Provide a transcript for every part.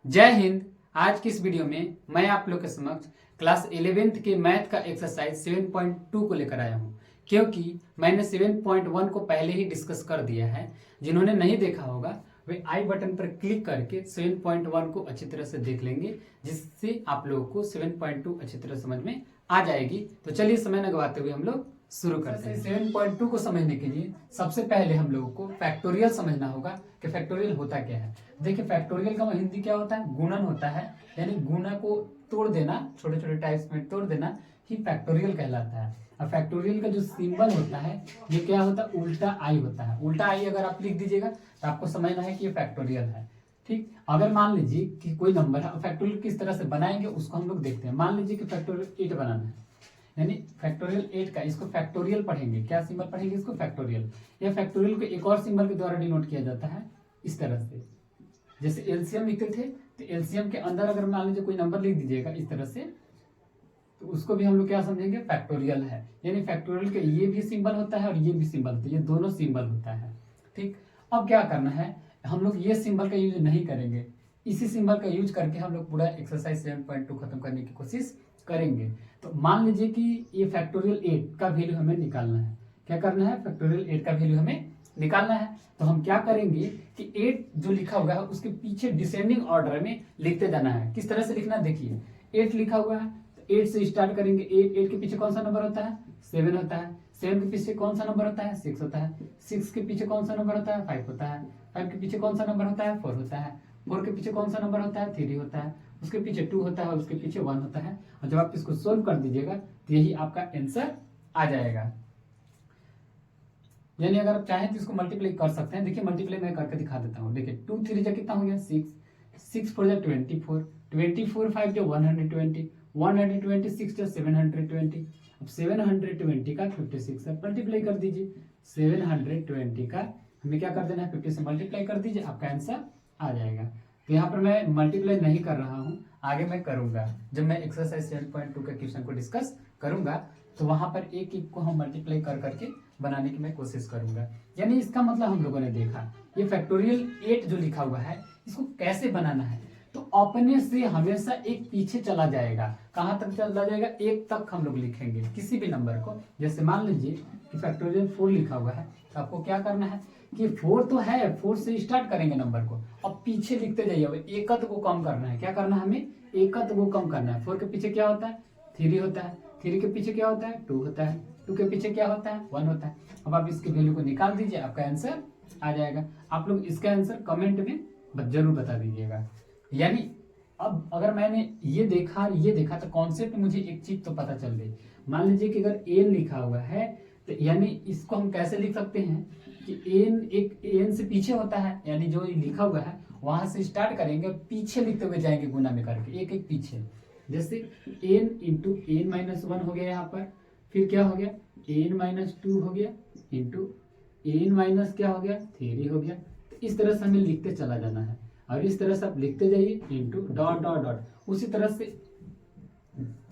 जय हिंद। आज की इस वीडियो में मैं आप लोग के समक्ष क्लास 11th के मैथ का एक्सरसाइज 7.2 को लेकर आया हूं, क्योंकि मैंने 7.1 को पहले ही डिस्कस कर दिया है। जिन्होंने नहीं देखा होगा वे आई बटन पर क्लिक करके 7.1 को अच्छी तरह से देख लेंगे, जिससे आप लोगों को 7.2 अच्छी तरह समझ में आ जाएगी। तो चलिए समय न गवाते हुए हम लोग शुरू करते हैं। 7.2 को समझने के लिए सबसे पहले हम लोगों को फैक्टोरियल समझना होगा कि फैक्टोरियल होता क्या है। देखिए, फैक्टोरियल का हिंदी क्या होता है? गुणन होता है, यानी गुणा को तोड़ देना, छोटे छोटे टाइप्स में तोड़ देना ही फैक्टोरियल कहलाता है। और फैक्टोरियल का जो सिंबल होता है ये क्या होता है? उल्टा आई होता है। उल्टा आई अगर आप लिख दीजिएगा तो आपको समझना है कि ये फैक्टोरियल है। ठीक, अगर मान लीजिए कि कोई नंबर है, फैक्टोरियल किस तरह से बनाएंगे उसको हम लोग देखते हैं। मान लीजिए कि फैक्टोरियल 8 बनाना है, यानी फैक्टोरियल 8 का इसको फैक्टोरियल पढ़ेंगे। क्या सिंबल पढ़ेंगे? इसको फैक्टोरियल। या फैक्टोरियल को एक और सिंबल के द्वारा डिनोट किया जाता है इस तरह से, जैसे एलसीएम लिखते थे तो एलसीएम के अंदर अगर मान लीजिए कोई नंबर लिख दीजिएगा इस तरह से, तो उसको भी हम लोग क्या समझेंगे? फैक्टोरियल है। यानी फैक्टोरियल के ये भी सिंबल होता है और ये भी सिंबल होता है, ये दोनों सिंबल होता है। ठीक, अब क्या करना है, हम लोग ये सिंबल का यूज नहीं करेंगे, इसी सिंबल का यूज करके हम लोग पूरा एक्सरसाइज 7.2 खत्म करने की कोशिश करेंगे। तो मान लीजिए कि ये फैक्टोरियल 8 का वैल्यू हमें निकालना है। क्या करना है? फैक्टोरियल 8 का वैल्यू हमें निकालना है। तो हम क्या करेंगे कि 8 जो लिखा हुआ है उसके पीछे डिसेंडिंग ऑर्डर में लिखते जाना है। किस तरह से लिखना है? देखिए, 8 लिखा हुआ है तो 8 से स्टार्ट करेंगे। 8 के पीछे कौन सा नंबर होता है? 7 होता है। 7 के पीछे कौन सा नंबर होता है? 6 होता है। 6 के पीछे कौन सा नंबर होता है? 5 होता है। 5 के पीछे कौन सा नंबर होता है? 4 होता है। 4 के पीछे कौन सा नंबर होता है? 3 होता है। उसके पीछे 2 होता है और उसके पीछे 1 होता है। और जब आप इसको सोल्व कर दीजिएगा तो यही आपका आंसर आ जाएगा। यानी अगर आप चाहें तो इसको मल्टीप्लाई कर सकते हैं। देखिए, मल्टीप्लाई मैं करके दिखा देता हूँ। देखिए, 2 3 जा कितना हो गया? 6, 6 4 जा 24, 24 5 जा 120, 126 जा 720। अब 720 का 50 से मल्टीप्लाई कर दीजिए। 720 का हमें क्या कर देना है? 50 से मल्टीप्लाई कर दीजिए, आपका आंसर आ जाएगा। तो यहाँ पर मैं मल्टीप्लाई नहीं कर रहा हूँ, आगे मैं करूंगा। जब मैं एक्सरसाइज 7.2 के क्वेश्चन को डिस्कस करूंगा तो वहां पर एक एक को हम मल्टीप्लाई कर करके बनाने की मैं कोशिश करूंगा। यानी इसका मतलब हम लोगों ने देखा ये फैक्टोरियल 8 जो लिखा हुआ है इसको कैसे बनाना है। तो अपने से हमेशा एक पीछे चला जाएगा। कहां तक चला जाएगा? 1 तक हम लोग लिखेंगे किसी भी नंबर को। जैसे मान लीजिए कि फैक्टोरियल 4 लिखा हुआ है तो आपको क्या करना है कि 4 तो है, 4 से स्टार्ट करेंगे नंबर को, अब पीछे लिखते जाइए। एकत को कम करना है। क्या करना है? हमें एकत को कम करना है। 4 के पीछे क्या होता है? 3 होता है। 3 के पीछे क्या होता है? 2 होता है। 2 के पीछे क्या होता है? 1 होता है। अब आप इसके वैल्यू को निकाल दीजिए, आपका आंसर आ जाएगा। आप लोग इसका आंसर कमेंट में जरूर बता दीजिएगा। यानी अब अगर मैंने ये देखा तो कॉन्सेप्ट मुझे एक चीज तो पता चल गई। मान लीजिए कि अगर एन लिखा हुआ है तो यानी इसको हम कैसे लिख सकते हैं कि एन एक एन से पीछे होता है, यानी जो लिखा हुआ है वहां से स्टार्ट करेंगे, पीछे लिखते हुए जाएंगे गुना में करके, एक एक पीछे। जैसे n इंटू एन माइनस 1 हो गया यहाँ पर, फिर क्या हो गया? n-2 हो गया, इंटू एन माइनस क्या हो गया? 3 हो गया। तो इस तरह से हमें लिखते चला जाना है और इस तरह से आप लिखते जाइए, इंटू डॉट डॉट डॉट। उसी तरह से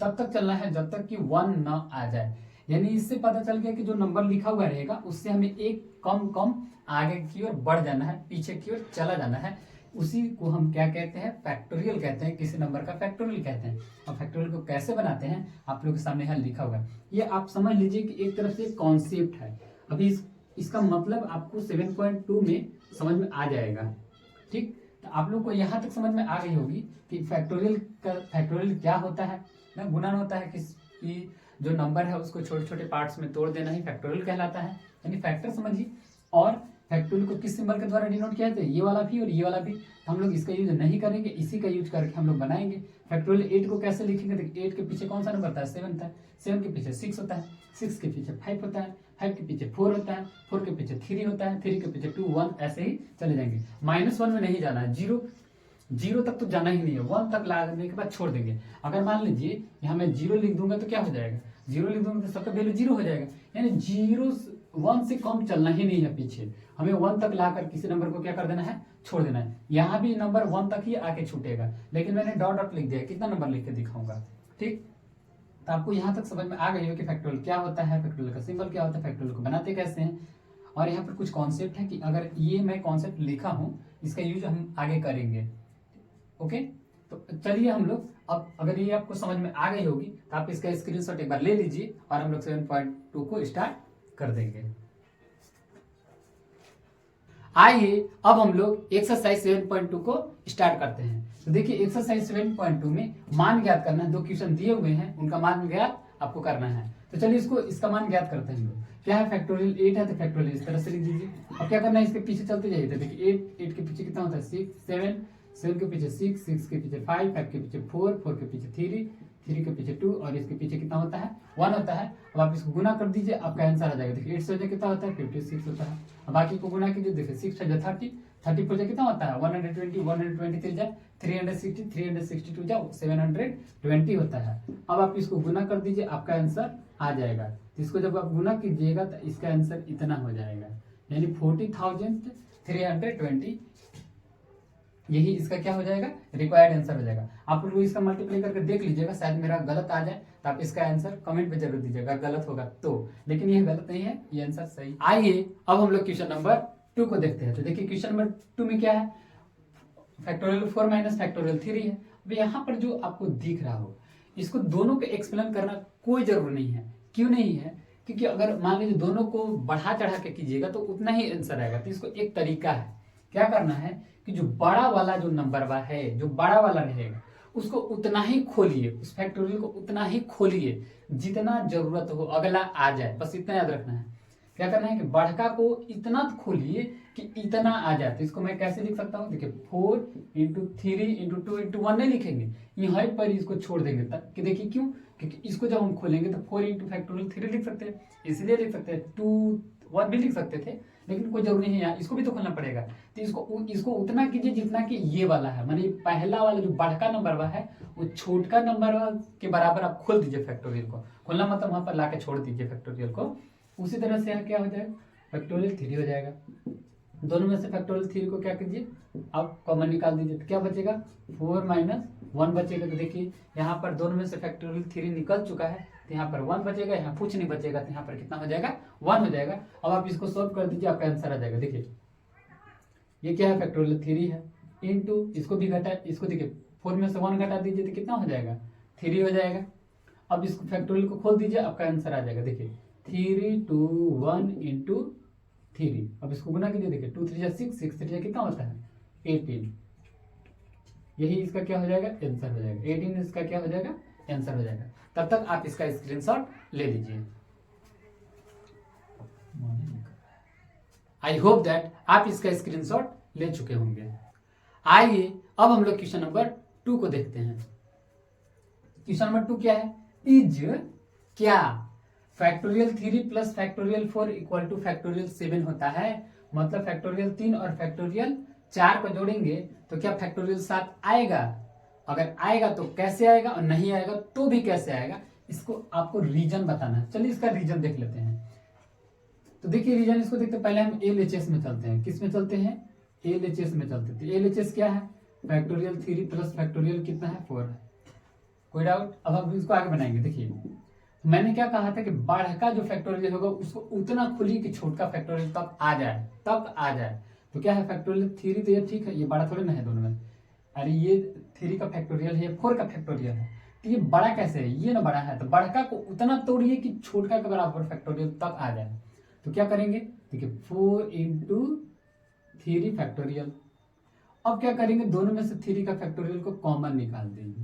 तब तक चलना है जब तक कि 1 ना आ जाए। यानी इससे पता चल गया कि जो नंबर लिखा हुआ रहेगा उससे हमें एक कम कम आगे की ओर बढ़ जाना है, पीछे की ओर चला जाना है। उसी को हम क्या कहते हैं? फैक्टोरियल कहते हैं। किसी नंबर का फैक्टोरियल कहते हैं। और फैक्टोरियल को कैसे बनाते हैं आप लोग के सामने यहाँ लिखा हुआ है। ये आप समझ लीजिए कि एक तरफ से कॉन्सेप्ट है। अभी इसका मतलब आपको 7.2 में समझ में आ जाएगा। ठीक, तो आप लोग को यहाँ तक समझ में आ गई होगी कि फैक्टोरियल क्या होता है ना? गुणन होता है कि जो नंबर है उसको छोटे छोटे पार्ट्स में तोड़ देना ही फैक्टोरियल कहलाता है। यानी फैक्टर समझिए। और फैक्टोरियल को किस सिंबल के द्वारा डिनोट किया जाता है? ये वाला भी और ये वाला भी। हम लोग इसका यूज नहीं करेंगे, इसी का यूज करके हम लोग बनाएंगे। फैक्टोरियल 8 को कैसे लिखेंगे? देखिए, 8 के पीछे कौन सा नंबर होता है? 7 होता है। 7 के पीछे 6 होता है। 6 के पीछे 5 होता है। 5 के पीछे 4 होता है। 4 के पीछे 3 होता है। 3 के पीछे 2 1, ऐसे ही चले जाएंगे। -1 में नहीं जाना है, जीरो तक तो जाना ही नहीं है। 1 तक लाने के बाद छोड़ देंगे। अगर मान लीजिए यहाँ मैं 0 लिख दूंगा तो क्या हो जाएगा? 0 लिख दूंगा तो सबका वैल्यू 0 हो जाएगा। यानी 1 से कम चलना ही नहीं है पीछे। हमें 1 तक लाकर किसी नंबर को क्या कर देना है? छोड़ देना है। यहाँ भी नंबर 1 तक ही आके छूटेगा, लेकिन मैंने डॉट डॉट लिख दिया। कितना नंबर लिख के दिखाऊंगा? ठीक, तो आपको यहाँ तक समझ में आ गई हो कि फैक्टोरियल क्या होता है, फैक्टोरियल का सिंबल क्या होता है, फैक्टोरियल को बनाते कैसे हैं। और यहाँ पर कुछ कॉन्सेप्ट है कि अगर ये मैं कॉन्सेप्ट लिखा हूँ इसका यूज हम आगे करेंगे। ओके, तो चलिए हम लोग अब अगर ये आपको समझ में आ गई होगी तो आप इसका स्क्रीनशॉट एक बार ले लीजिए और हम लोग 7.2 को स्टार्ट कर देंगे। आइए अब हम लोग एक्सरसाइज 7.2 को स्टार्ट करते हैं। तो देखिए एक्सरसाइज 7.2 में मान ज्ञात करना है, 2 क्वेश्चन दिए हुए हैं उनका मान ज्ञात आपको करना है। तो चलिए इसका मान ज्ञात करते हैं हम लोग। क्या है, फैक्टोरियल 8 है तो फैक्टोरियल इस तरह से लिख दीजिए। अब क्या करना है, इसके पीछे चलते जाइए। तो देखिए 8 के पीछे कितना होता है 6, 7 के पीछे 6 के पीछे 5 के पीछे 4 के पीछे 3 के पीछे 2 और इसके पीछे कितना होता है 1 होता है। अब आप इसको गुना कर दीजिए, आपका आंसर आ जाएगा। देखिए 8 से कितना होता है 56 होता है। अब बाकी को गुना कीजिए, देखिए 6 से 30 पर कितना होता है 120, 123 जा 360, 362 जा 720 होता है। अब आप इसको गुना कर दीजिए, आपका आंसर आ जाएगा। इसको जब आप गुना कीजिएगा तो इसका आंसर इतना हो जाएगा, यानी 40,320। यही इसका क्या हो जाएगा, रिक्वायर्ड आंसर हो जाएगा। आप लोग इसका मल्टीप्लाई करके देख लीजिएगा, शायद मेरा गलत आ जाए तो आप इसका आंसर कमेंट में जरूर दीजिएगा गलत होगा तो, लेकिन ये गलत नहीं है, ये आंसर सही। आइए अब हम लोग क्वेश्चन नंबर 2 को देखते हैं। तो देखिए क्वेश्चन नंबर 2 में क्या है, फैक्टोरियल 4 माइनस फैक्टोरियल 3 है। अब यहाँ पर जो आपको दिख रहा हो इसको दोनों को एक्सप्लेन करना कोई जरूर नहीं है। क्यों नहीं है, क्योंकि अगर मान लीजिए दोनों को बढ़ा चढ़ा के कीजिएगा तो उतना ही आंसर आएगा। तो इसको एक तरीका है, क्या करना है कि जो बड़ा वाला जो नंबर है, जो बड़ा वाला रहेगा उसको उतना ही खोलिए, उस फैक्टोरियल को उतना ही खोलिए जितना जरूरत हो, अगला आ जाए, बस इतना याद रखना है। क्या करना है कि बढ़का को इतना खोलिए कि इतना आ जाए। तो इसको मैं कैसे लिख सकता हूँ, देखिए 4 × 3 × 2 × 1 नहीं लिखेंगे, यहाँ पर इसको छोड़ देंगे तक कि देखिए क्यों, क्योंकि इसको जब हम खोलेंगे तो 4 × फैक्टोरियल 3 लिख सकते हैं, इसलिए लिख सकते हैं 2 1 भी लिख सकते थे, लेकिन कोई जरूरी नहीं है, इसको भी तो खोलना पड़ेगा। तो इसको उतना कीजिए जितना कि ये वाला है, माने पहला वाला जो बढ़का नंबर है वो छोटका नंबर के बराबर आप खोल दीजिए फैक्टोरियल को। खोलना मतलब वहां पर लाके छोड़ दीजिए फैक्टोरियल को। उसी तरह से यहाँ क्या हो जाएगा, फैक्टोरियल 3 हो जाएगा। दोनों में से फैक्टोरियल 3 को क्या कीजिए, आप कॉमन निकाल दीजिए। तो क्या बचेगा 4 - 1 बचेगा। तो देखिए यहाँ पर दोनों में से फैक्टोरियल 3 निकल चुका है, तो यहाँ पर 1 बचेगा, यहाँ कुछ नहीं बचेगा, तो यहाँ पर कितना हो जाएगा 1 हो जाएगा। अब आप इसको सॉल्व कर दीजिए, आपका आंसर आ जाएगा। देखिए ये क्या है, फैक्टोरियल 3 है, इनटू इसको भी घटा, इसको देखिए 4 में से 1 घटा दीजिए तो कितना हो जाएगा 3 हो जाएगा। अब इसको फैक्टोरियल को खोल दीजिए, आपका आंसर आ जाएगा। देखिए 3 2 1 × 3। अब इसको गुना कीजिए, देखिए 2 3 6, 6 3 कितना होता है 18। यही इसका क्या हो जाएगा आंसर हो जाएगा, 18 इसका क्या हो जाएगा आंसर हो जाएगा। तब तक आप इसका स्क्रीनशॉट ले लीजिए। आई होप दैट आप इसका स्क्रीनशॉट ले चुके होंगे। आइए अब हम लोग क्वेश्चन नंबर 2 को देखते हैं। क्वेश्चन नंबर 2 क्या है, इज क्या factorial 3 plus factorial 4 equal to factorial 7 होता है। मतलब फैक्टोरियल 3 और फैक्टोरियल 4 को जोड़ेंगे तो क्या फैक्टोरियल 7 आएगा। अगर आएगा तो कैसे आएगा, और नहीं आएगा तो भी कैसे आएगा, इसको आपको रीजन बताना है। चलिए इसका रीजन देख लेते हैं। तो देखिए रीजन इसको देखते पहले हम LHS में चलते हैं। किस में चलते हैं, LHS में चलते हैं। LHS क्या है, फैक्टोरियल 3 प्लस फैक्टोरियल कितना है 4 है। कोई डाउट। अब हम इसको आगे बनाएंगे। देखिए मैंने क्या कहा था कि बढ़का जो फैक्टोरियल होगा उसको उतना खुली कि छोटका फैक्टोरियल तक आ जाए। तो क्या है फैक्टोरियल 3 तो ये ठीक है, ये बड़ा थोड़े ना है दोनों में। अरे ये 3 का फैक्टोरियल है, 4 का फैक्टोरियल है, तो ये बड़ा कैसे है, ये ना बड़ा है। तो बढ़का को उतना तोड़िए कि छोटका के बराबर फैक्टोरियल तक आ जाए। तो क्या करेंगे, देखिए 4 × 3 फैक्टोरियल। अब क्या करेंगे, दोनों में से 3 का फैक्टोरियल को कॉमन निकाल देंगे।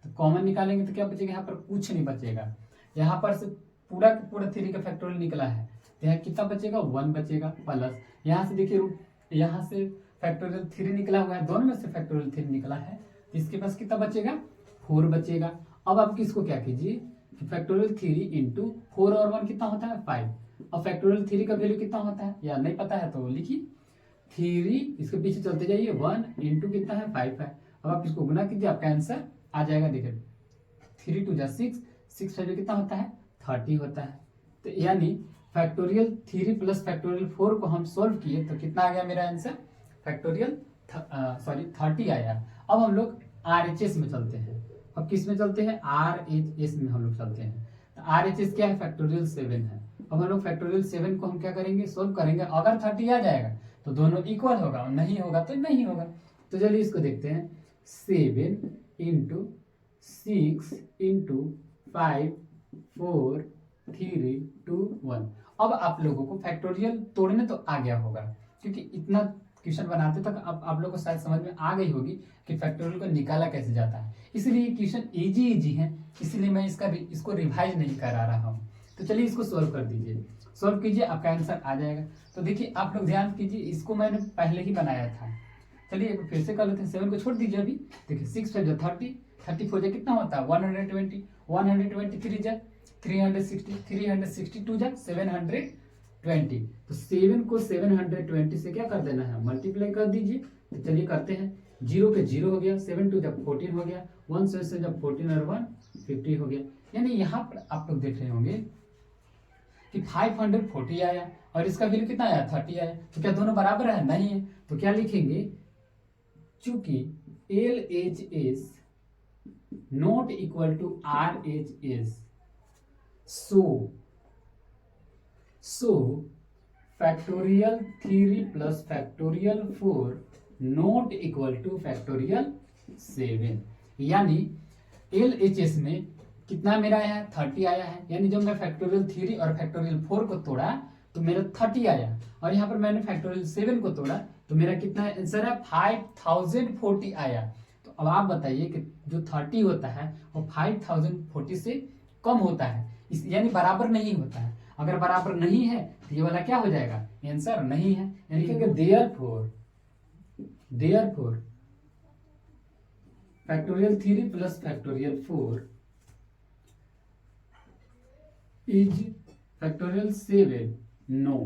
तो कॉमन निकालेंगे तो क्या बचेगा, यहाँ पर कुछ नहीं बचेगा। यहाँ पर से पूरा 3 का फैक्टोरियल निकला है, तो यहाँ कितना बचेगा 1 बचेगा प्लस यहाँ से देखिए यहाँ से फैक्टोरियल 3 निकला हुआ है, दोनों में से फैक्टोरियल 3 निकला है, तो इसके पास कितना बचेगा 4 बचेगा। अब आप किसको क्या कीजिए कि फैक्टोरियल 3 × 4 और 1 कितना होता है 5। अब फैक्टोरियल 3 का वैल्यू कितना होता है, या नहीं पता है तो लिखिए 3, इसके पीछे चलते जाइए 1 × कितना है 5 है। अब आप इसको गुना कीजिए, आपका आंसर आ जाएगा। देखिए 3 × 2 6, 6 5 कितना होता है 30 होता है। तो यानी फैक्टोरियल 3 प्लस फैक्टोरियल 4 को हम सोल्व किए तो कितना आ गया मेरा आंसर, फैक्टोरियल 30 आया। अब हम लोग RHS में चलते हैं। अब किस में चलते हैं, RHS में हम लोग चलते हैं। तो RHS क्या है, फैक्टोरियल 7 है। अब हम लोग फैक्टोरियल 7 को हम क्या करेंगे, सोल्व करेंगे। अगर 30 आ जाएगा तो दोनों इक्वल होगा, और नहीं होगा तो नहीं होगा। तो चलिए इसको देखते हैं। 7 इंटू 6 इंटू 5 4 3 2 1। अब आप लोगों को फैक्टोरियल तोड़ने तो आ गया होगा, क्योंकि इतना क्वेश्चन बनाते तक अब आप लोगों को शायद समझ में आ गई होगी कि फैक्टोरियल को निकाला कैसे जाता है। इसलिए ये क्वेश्चन इजी है, इसलिए मैं इसको रिवाइज नहीं करा रहा हूँ। तो चलिए इसको सोल्व कर दीजिए, सोल्व कीजिए, आपका आंसर आ जाएगा। तो देखिए आप लोग ध्यान कीजिए, इसको मैंने पहले ही बनाया था। चलिए फिर से कर लेते हैं। 7 को छोड़ दीजिए अभी। देखिए 6 5 30, 34 जा कितना होता है 120, 123 जा 360, 362 जा 720। तो 7 को 720 से क्या कर देना है, मल्टीप्लाई कर दीजिए। तो चलिए करते हैं। 0 पे 0 हो गया, 7 2 जब 14 हो गया, 1 से जब 14 और 1 50 हो गया। यानी यहाँ पर आप लोग देख रहे होंगे कि 540 आया और इसका वैल्यू कितना आया 30 आया। तो क्या दोनों बराबर है? नहीं है। तो क्या लिखेंगे, चूंकि LHS not equal to RHS, so factorial 3 plus factorial 4 not equal to factorial 7। यानी LHS में कितना मेरा आया है 30 आया है। यानी जब मैं फैक्टोरियल 3 और फैक्टोरियल 4 को तोड़ा तो मेरा 30 आया, और यहाँ पर मैंने फैक्टोरियल 7 को तोड़ा तो मेरा कितना आंसर है 5040 आया। तो अब आप बताइए कि जो 30 होता है वो 5040 से कम होता है, यानी बराबर नहीं होता है। अगर बराबर नहीं है तो ये वाला क्या हो जाएगा, आंसर नहीं है। यानी कि therefore factorial 3 plus factorial 4 is factorial 7 no,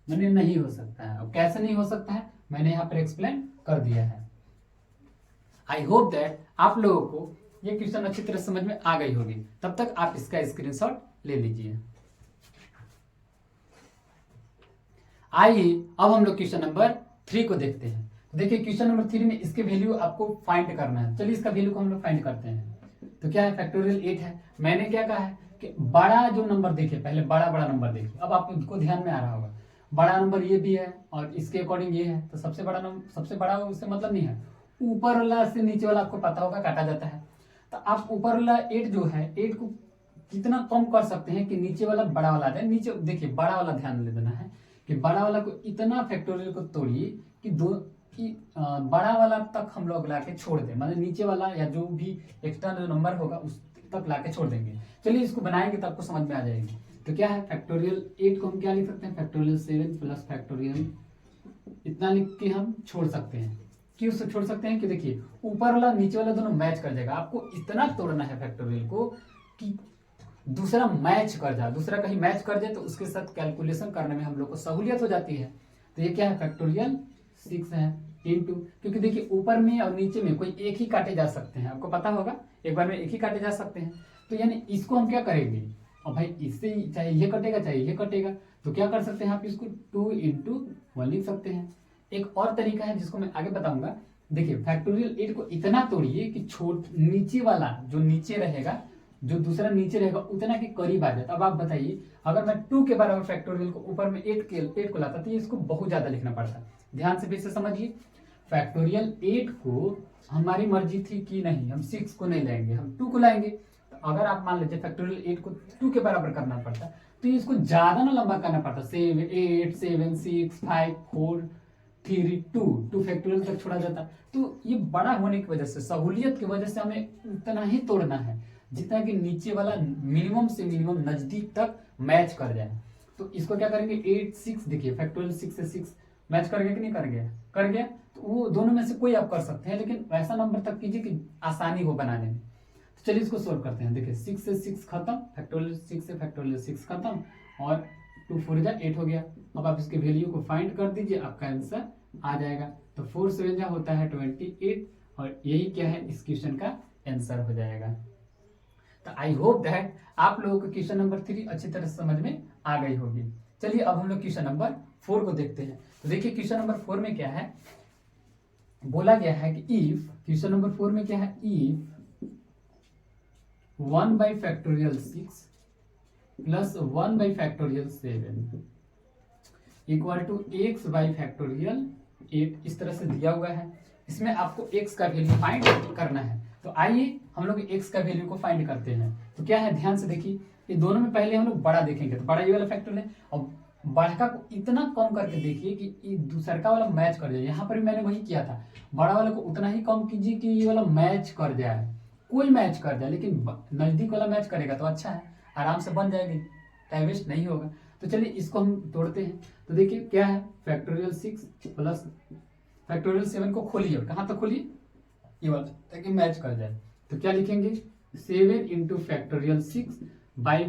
मैंने नहीं हो सकता है। अब कैसे नहीं हो सकता है मैंने यहाँ पर एक्सप्लेन कर दिया है। आई होप दैट आप लोगों को ये क्वेश्चन अच्छी तरह समझ में आ गई होगी। तब तक आप इसका स्क्रीनशॉट ले लीजिए। आइए अब हम लोग क्वेश्चन नंबर 3 को देखते हैं। देखिए क्वेश्चन नंबर 3 में इसके वैल्यू आपको फाइंड करना है। चलिए इसका वैल्यू को हम लोग फाइंड करते हैं। तो क्या है, फैक्टोरियल 8 है। मैंने क्या कहा है कि बड़ा जो नंबर देखिए, पहले बड़ा नंबर देखिए। अब आपको ध्यान में आ रहा होगा बड़ा नंबर ये भी है और इसके अकॉर्डिंग ये है, तो सबसे बड़ा नंबर सबसे बड़ा उससे मतलब नहीं है। ऊपर वाला से नीचे वाला आपको पता होगा काटा जाता है। तो आप ऊपर वाला 8 जो है 8 को कितना कम कर सकते हैं कि नीचे वाला बड़ा वाला आ जाए। नीचे देखिए बड़ा वाला ध्यान देना है कि बड़ा वाला को इतना फैक्टोरियल को तोड़िए कि बड़ा वाला तक हम लोग लाके छोड़ दें, मतलब नीचे वाला या जो भी एक्स्ट्रा जो नंबर होगा उस तक लाके छोड़ देंगे। चलिए इसको बनाएंगे तो आपको समझ में आ जाएगी। तो क्या है, फैक्टोरियल 8 को हम क्या लिख सकते हैं, फैक्टोरियल 7 प्लस फैक्टोरियल इतना लिख के हम छोड़ सकते हैं। क्यों से छोड़ सकते हैं कि देखिए ऊपर वाला नीचे वाला दोनों मैच कर जाएगा। आपको इतना तोड़ना है फैक्टोरियल को कि दूसरा मैच कर जाए, दूसरा कहीं मैच कर जाए तो उसके साथ कैलकुलेशन करने में हम लोग को सहूलियत हो जाती है। तो ये क्या है, फैक्टोरियल 6 है इंटू, क्योंकि देखिए ऊपर में और नीचे में कोई एक ही काटे जा सकते हैं, आपको पता होगा एक बार में एक ही काटे जा सकते हैं। तो यानी इसको हम क्या करेंगे, और भाई इससे चाहे ये कटेगा चाहे ये कटेगा, तो क्या कर सकते हैं आप इसको 2 इंटू 1 लिख सकते हैं। एक और तरीका है जिसको मैं आगे बताऊंगा। देखिए फैक्टोरियल 8 को इतना तोड़िए कि नीचे वाला जो नीचे रहेगा, जो दूसरा नीचे रहेगा उतना के करीब आ जाता। अब आप बताइए अगर मैं 2 के बराबर फैक्टोरियल को ऊपर में 8 को लाता तो ये इसको बहुत ज्यादा लिखना पड़ता। ध्यान से फिर से समझिए, फैक्टोरियल 8 को हमारी मर्जी थी कि नहीं हम 6 को नहीं लाएंगे, हम 2 को लाएंगे। तो अगर आप मान लीजिए फैक्टोरियल 8 को 2 के बराबर करना पड़ता तो ये इसको ज्यादा ना लंबा करना पड़ता, 8 7 6 5 4 3 2 फैक्टोरियल तक छोड़ा जाता। तो ये बड़ा होने की वजह से, सहूलियत की वजह से हमें उतना ही तोड़ना है जितना कि नीचे वाला मिनिमम से मिनिमम नजदीक तक मैच कर जाए। तो इसको क्या करेंगे 8 6, देखिए फैक्टोरियल 6 से 6 मैच कर गया कि नहीं कर गया, कर गया। तो वो दोनों में से कोई आप कर सकते हैं, लेकिन वैसा नंबर तक कीजिए कि आसानी हो बनाने में। तो चलिए इसको सोल्व करते हैं। देखिए 6 से 6 खत्म, फैक्टोरियल 6 से फैक्टोरियल 6 खत्म और 2 4 जा 8 हो गया। अब आप इसके वैल्यू को फाइंड कर दीजिए, आपका आंसर आ जाएगा। तो 4 7 जा होता है 28 और यही क्या है इस क्वेश्चन का आंसर हो जाएगा। तो आई होप दैट आप लोगों को क्वेश्चन नंबर 3 अच्छी तरह से समझ में आ गई होगी। चलिए अब हम लोग क्वेश्चन नंबर 4 को देखते हैं। तो देखिए क्वेश्चन नंबर 4 में क्या है, बोला गया है कि इफ, क्वेश्चन नंबर 4 में क्या है, if 1 by factorial 6 plus 1 by factorial 7 equal to x by factorial 8, इस तरह से दिया हुआ है। इसमें आपको x का वैल्यू फाइंड करना है। तो आइए हम लोग x का वैल्यू को फाइंड करते हैं। तो क्या है, ध्यान से देखिए, ये दोनों में पहले हम लोग बड़ा देखेंगे, तो बड़ा ये वाला फैक्टर है, और बड़ा को इतना कम करके देखिए कि ये दूसरा का वाला मैच कर जाए। यहाँ पर भी मैंने वही किया था, बड़ा वाला को उतना ही कम कीजिए कि ये वाला मैच कर जाए, कोई मैच कर जाए, लेकिन नजदीक वाला मैच करेगा तो अच्छा है, आराम से बन जाएगी, टाइम वेस्ट नहीं होगा। तो चलिए इसको हम तोड़ते हैं। तो देखिए क्या है, फैक्टोरियल 6 प्लस फैक्टोरियल 7 को खोलिए, कहाँ तक खोलिए, ये वाला, ताकि मैच कर जाए। तो क्या लिखेंगे, 7 इंटू फैक्टोरियल 6 बाई,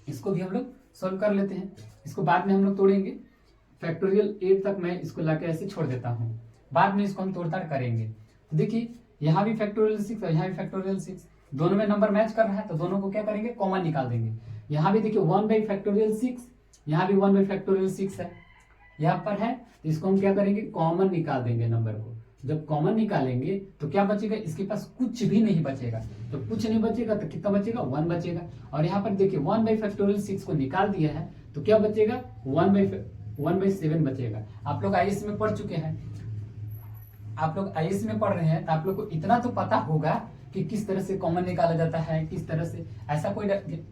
इसको भी हम लोग सॉल्व कर लेते हैं, इसको बाद में हम लोग तोड़ेंगे। फैक्टोरियल 8 तक मैं इसको लाके ऐसे छोड़ देता हूँ, बाद में इसको हम तोड़ताड़ करेंगे। तो देखिए यहाँ भी फैक्टोरियल 6 और यहाँ भी फैक्टोरियल 6, दोनों में नंबर मैच कर रहा है, तो दोनों को क्या करेंगे, कॉमन निकाल देंगे। यहाँ भी देखिए 1 बाई फैक्टोरियल 6, यहाँ भी 1 बाई फैक्टोरियल 6 है, यहाँ पर है, तो इसको हम क्या करेंगे, कॉमन निकाल देंगे नंबर को। जब कॉमन निकालेंगे तो क्या बचेगा, इसके पास कुछ भी नहीं बचेगा। जब कुछ नहीं बचेगा तो कितना बचेगा, 1 बचेगा। और यहाँ पर देखिए 1 बाई फैक्टोरियल 6 को निकाल दिया है, तो क्या बचेगा, 1 बाई 7 बचेगा। आप लोग आईएएस में पढ़ चुके हैं, आप लोग आईएएस में पढ़ रहे हैं, तो आप लोग को इतना तो पता होगा कि किस तरह से कॉमन निकाला जाता है, किस तरह से, ऐसा कोई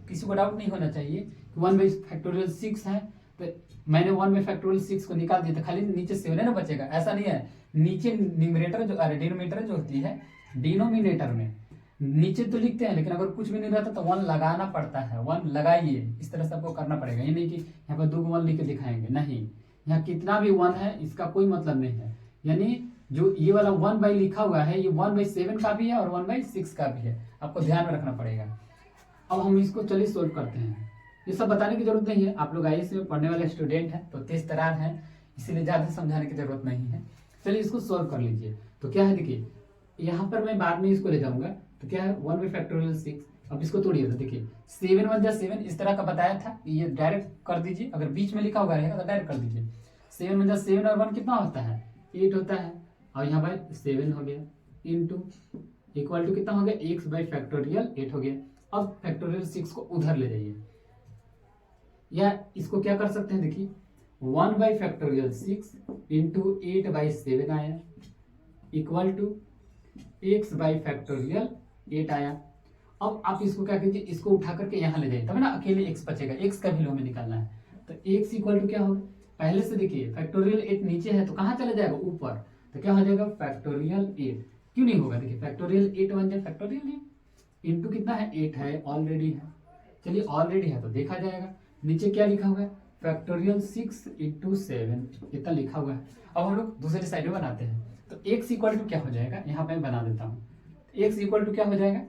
किसी को डाउट नहीं होना चाहिए कि 1 बाई फैक्टोरियल 6 है, तो मैंने 1 बाई फैक्टोरियल 6 को निकाल दिया, तो खाली नीचे 7 ना बचेगा, ऐसा नहीं है। नीचे न्यूमरेटर जो डिनोमिनेटर जो होती है, डिनोमिनेटर में नीचे तो लिखते हैं, लेकिन अगर कुछ भी नहीं रहता तो 1 लगाना पड़ता है, 1 लगाइए, इस तरह से आपको करना पड़ेगा। ये नहीं कि यहाँ पर 2 1 लिख के दिखाएंगे, नहीं, यहाँ कितना भी 1 है इसका कोई मतलब नहीं है। यानी जो ये वाला 1 बाई लिखा हुआ है, ये 1 बाई 7 का भी है और 1 बाई 6 का भी है, आपको ध्यान में रखना पड़ेगा। अब हम इसको चलिए सोल्व करते हैं। ये सब बताने की जरूरत नहीं है, आप लोग आईएएस में पढ़ने वाले स्टूडेंट हैं, तो तेज तरार हैं, इसीलिए ज्यादा समझाने की जरूरत नहीं है। चलिए इसको सोल्व कर लीजिए। तो क्या है, देखिए यहाँ पर मैं बाद में इसको ले जाऊंगा, तो क्या है 1 बाई फैक्टोरियल 6। अब इसको तोड़िए, तो देखिए 7 1 जा 7, इस तरह का बताया था, ये डायरेक्ट कर दीजिए, अगर बीच में लिखा हुआ रहेगा तो डायरेक्ट कर दीजिए। 7 1 जा 7 और 1 कितना होता है, 8 होता है, और यहाँ पर 7 हो गया, इंटू इक्वल टू कितना हो गया, x बाई फैक्टोरियल 8 हो गया। अब फैक्टोरियल 6 को उधर ले जाइए, या इसको क्या कर सकते हैं, देखिए 1 बाई फैक्टोरियल 6 इंटू 8 बाई 7 आया, equal to x by factorial 8 आया। अब आप इसको क्या कीजिए, इसको उठा करके यहाँ ले जाइए, तब ना अकेले x बचेगा, x का वैल्यू हमें निकालना है। तो x इक्वल टू क्या होगा, पहले से देखिए फैक्टोरियल 8 नीचे है, तो कहाँ चला जाएगा, ऊपर, तो क्या हो जाएगा, फैक्टोरियल 8। क्यों नहीं होगा, देखिए फैक्टोरियल 8 बन जाए फैक्टोरियल 8 इंटू कितना है, 8 है, ऑलरेडी है, चलिए ऑलरेडी है तो देखा जाएगा। नीचे क्या लिखा हुआ है, फैक्टोरियल 6 इंटू 7, इतना लिखा हुआ है। अब हम लोग दूसरे साइड में बनाते हैं, तो x इक्वल टू क्या हो जाएगा, यहाँ पे मैं बना देता हूँ। x इक्वल टू क्या हो जाएगा,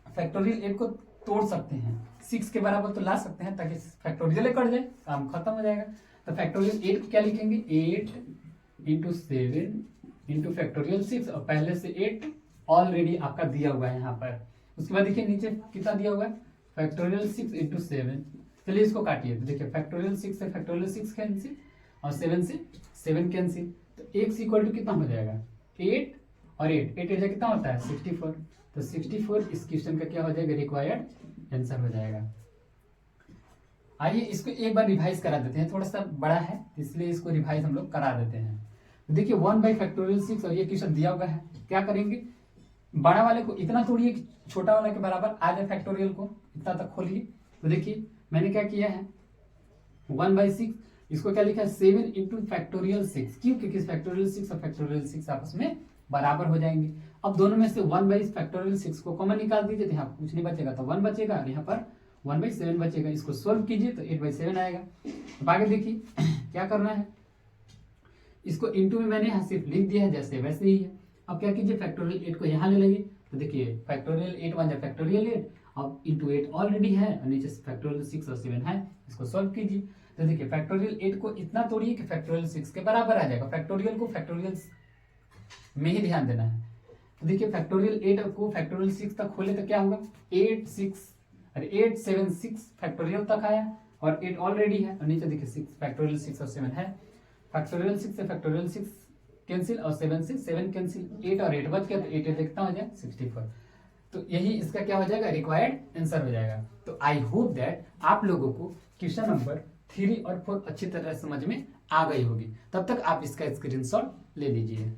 फैक्टोरियल 8 को तोड़ सकते हैं, 6 के बराबर तो ला सकते हैं, ताकि फैक्टोरियल कट जाए, काम खत्म हो जाएगा। तो फैक्टोरियल 8 को क्या लिखेंगे, 8 इंटू 7 इंटू फैक्टोरियल 6, और पहले से 8 ऑलरेडी आपका दिया हुआ है यहाँ पर। उसके बाद देखिए नीचे कितना दिया हुआ है, फैक्टोरियल 6 इंटू 7। चलिए इसको काटिए, तो देखिए फैक्टोरियल 6 से फैक्टोरियल 6 कैंसिल, और 7 से 7 कैंसिल, तो x इक्वल टू कितना हो जाएगा, 8 और 8 8 कितना होता है, 64। तो 64 इस क्वेश्चन का क्या हो जाएगा, रिक्वायर्ड आंसर हो जाएगा। आइए इसको एक बार रिवाइज करा देते हैं, थोड़ा सा बड़ा है इसलिए इसको रिवाइज हम लोग करा देते हैं। तो देखिए 1 बाई फैक्टोरियल 6 और ये क्वेश्चन दिया हुआ है, क्या करेंगे, बड़ा वाले को इतना तोड़िए कि छोटा वाले के बराबर आ जाए फैक्टोरियल को, इतना तक खोलिए। तो देखिए मैंने क्या किया है, 1 बाई 6, इसको क्या लिखा है, 7 इंटू फैक्टोरियल 6, क्यों, क्योंकि फैक्टोरियल 6 और फैक्टोरियल 6 आपस में बराबर हो जाएंगे। अब दोनों में से 1 बाई फैक्टोरियल 6 को कॉमन निकाल दीजिए, तो यहाँ कुछ नहीं बचेगा, तो 1 बचेगा, और यहाँ पर 1 बाई 7 बचेगा। इसको सोल्व कीजिए तो 8 बाई 7 आएगा। अब आगे देखिए क्या करना है, इसको इंटू में मैंने यहाँ सिर्फ लिख दिया है, जैसे वैसे ही है। अब क्या कीजिए, फैक्टोरियल 8 को यहाँ ले लेंगे, तो देखिए फैक्टोरियल 8 बन जाए फैक्टोरियल 8, अब इंटू 8 ऑलरेडी है, और नीचे फैक्टोरियल 6 और 7 है, इसको सोल्व कीजिए। तो देखिए फैक्टोरियल 8 को इतना तोड़िए कि फैक्टोरियल 6 के बराबर आ जाएगा, फैक्टोरियल को फैक्टोरियल में ही ध्यान देना है। तो देखिए फैक्टोरियल 8 को फैक्टोरियल 6 तक खोले तो क्या होगा, 8 7 6 फैक्टोरियल तक आया, और 8 ऑलरेडी है, और नीचे देखिए 6 फैक्टोरियल 6 और 7 है, फैक्टोरियल 6 से फैक्टोरियल 6 कैंसिल, और 7 से 7 कैंसिल, 8 और 8 बच गया, तो 8 कितना हो जाए, 64। तो यही इसका क्या हो जाएगा, रिक्वायर्ड आंसर हो जाएगा। तो आई होप दैट आप लोगों को क्वेश्चन नंबर 3 और 4 अच्छी तरह समझ में आ गई होगी। तब तक आप इसका स्क्रीनशॉट ले लीजिए।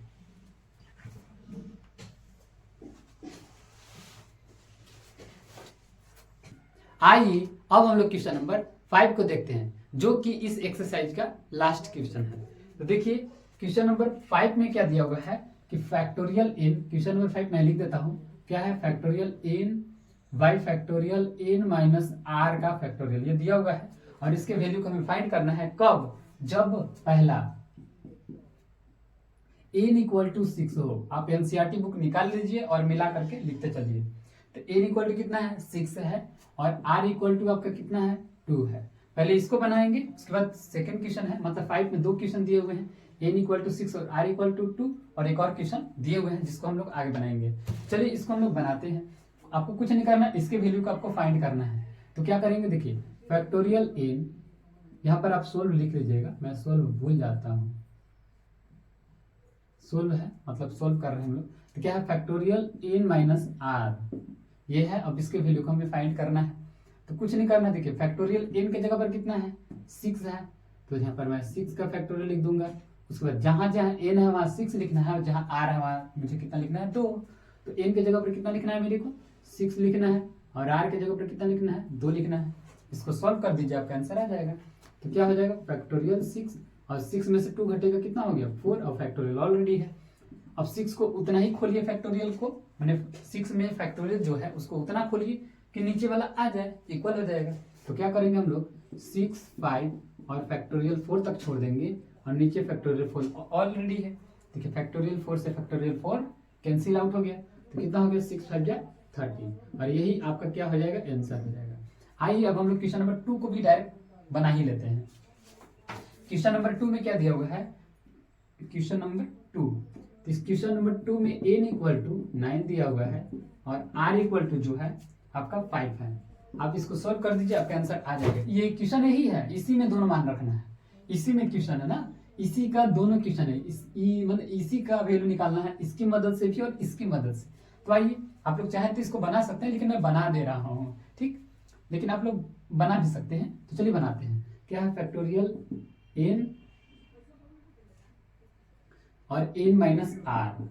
आइए अब हम लोग क्वेश्चन नंबर 5 को देखते हैं, जो कि इस एक्सरसाइज का लास्ट क्वेश्चन है। तो देखिए क्वेश्चन नंबर 5 में क्या दिया हुआ है कि फैक्टोरियल एन, क्वेश्चन नंबर 5 मैं लिख देता हूं, क्या है, factorial N by factorial N minus R का फैक्टोरियल, ये दिया हुआ है। और इसके वैल्यू को हमें फाइंड करना है कब, जब पहला n इक्वल टू 6 हो। आप एनसीईआरटी बुक निकाल लीजिए और मिला करके लिखते चलिए। तो n इक्वल टू कितना है, 6 है, और r इक्वल टू आपका कितना है, 2 है। पहले इसको बनाएंगे, उसके बाद सेकंड क्वेश्चन है, मतलब 5 में 2 क्वेश्चन दिए हुए हैं, n इक्वल टू 6 और r इक्वल टू 2, और एक और क्वेश्चन दिए हुए हैं जिसको हम लोग आगे बनाएंगे। चलिए इसको हम लोग बनाते हैं। आपको कुछ नहीं करना, इसके वैल्यू को आपको फाइंड करना है। तो क्या करेंगे, देखिए फैक्टोरियल n, यहाँ पर आप सोल्व लिख लीजिएगा, मैं सोल्व भूल जाता हूँ, सोल्व है मतलब सोल्व कर रहे हैं हम लोग। तो क्या है, फैक्टोरियल n माइनस आर, ये है। अब इसके वैल्यू को हमें फाइंड करना है। तो कुछ नहीं करना, देखिए फैक्टोरियल n के जगह पर कितना है, 6 है, तो यहाँ पर मैं 6 का फैक्टोरियल लिख दूंगा। उसके बाद जहां जहां n है वहां 6 लिखना है, और जहां r है वहां मुझे कितना लिखना है, 2। तो n के जगह पर कितना लिखना है मेरे को, 6 लिखना है, और r के जगह पर कितना लिखना है, 2 लिखना है। इसको सॉल्व कर दीजिए, आपका आंसर आ जाएगा। तो क्या हो जाएगा, फैक्टोरियल 6, और 6 में से 2 घटेगा कितना हो गया, 4, और फैक्टोरियल ऑलरेडी है। अब 6 को उतना ही खोलिए फैक्टोरियल को, मैंने 6 में फैक्टोरियल जो है उसको उतना खोलिए कि नीचे वाला आ जाए, इक्वल हो जाएगा। तो क्या करेंगे हम लोग, 6, 5 और फैक्टोरियल 4 तक छोड़ देंगे, और नीचे फैक्टोरियल 4 ऑलरेडी है। देखिए फैक्टोरियल 4 से फैक्टोरियल 4 कैंसिल आउट हो गया, तो कितना हो गया, 6 5 जा 30, और यही आपका क्या हो जाएगा, आंसर हो जाएगा। आइए अब हम लोग क्वेश्चन नंबर 2 को भी डायरेक्ट बना ही लेते हैं। क्वेश्चन नंबर 2 में क्या दिया हुआ है, क्वेश्चन नंबर 2, इस क्वेश्चन नंबर 2 में n इक्वल टू 9 दिया हुआ है, और r इक्वल टू जो है आपका 5 है। आप इसको सॉल्व कर दीजिए, आपका आंसर आ जाएगा। ये क्वेश्चन यही है, इसी में दोनों मान रखना है, इसी में क्वेश्चन है ना, इसी का दोनों क्वेश्चन है, मतलब इसी का वैल्यू निकालना है, इसकी मदद से भी और इसकी मदद से। तो आइए आप लोग चाहे तो इसको बना सकते हैं, लेकिन मैं बना दे रहा हूँ, ठीक, लेकिन आप लोग बना भी सकते हैं। तो चलिए बनाते हैं। क्या है, फैक्टोरियल n और n माइनस आर,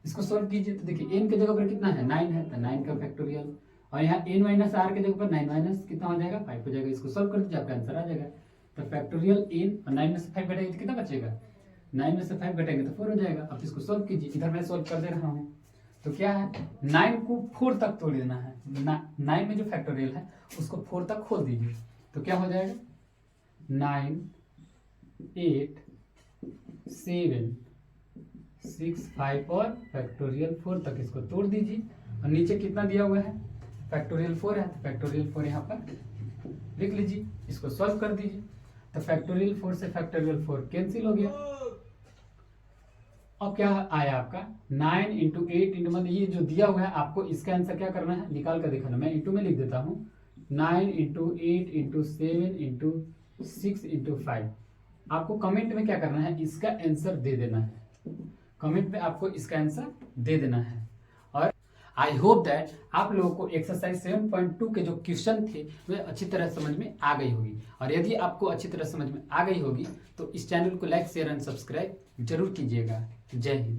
इसको सॉल्व कीजिए। तो देखिए n के जगह पर कितना है, 9 है, तो 9 का फैक्टोरियल, और यहाँ n माइनस आर के जगह पर 9 माइनस कितना हो जाएगा, 5 हो जाएगा। इसको सॉल्व कर दीजिए, आपका आंसर आ जाएगा। तो फैक्टोरियल n और 9 में से 5 घटेगा तो कितना बचेगा, 9 में से 5 घटेंगे तो 4 हो जाएगा। अब इसको सॉल्व कीजिए, इधर मैं सॉल्व कर दे रहा हूँ। तो क्या है, 9 को 4 तक तोड़ देना है, 9 में जो फैक्टोरियल है उसको 4 तक खोल दीजिए। तो क्या हो जाएगा, 9 8 7 6 5 और फैक्टोरियल 4 तक इसको तोड़ दीजिए। और नीचे कितना दिया हुआ है, फैक्टोरियल 4 है, तो फैक्टोरियल 4 यहाँ पर लिख लीजिए। इसको सॉल्व कर दीजिए। तो फैक्टोरियल 4 से फैक्टोरियल 4 कैंसिल हो गया। अब क्या आया आपका, 9 इंटू 8 इंटू, मतलब ये जो दिया हुआ है आपको इसका आंसर क्या करना है, निकाल कर दिखाना। मैं इंटू में लिख देता हूँ, 9 इंटू 8 इंटू 7 इंटू 6 इंटू 5। आपको कमेंट में क्या करना है, इसका आंसर दे देना है, कमेंट में आपको इसका आंसर दे देना है। और आई होप दैट आप लोगों को एक्सरसाइज 7.2 के जो क्वेश्चन थे वे अच्छी तरह समझ में आ गई होगी। और यदि आपको अच्छी तरह समझ में आ गई होगी तो इस चैनल को लाइक शेयर एंड सब्सक्राइब जरूर कीजिएगा। जय हिंद।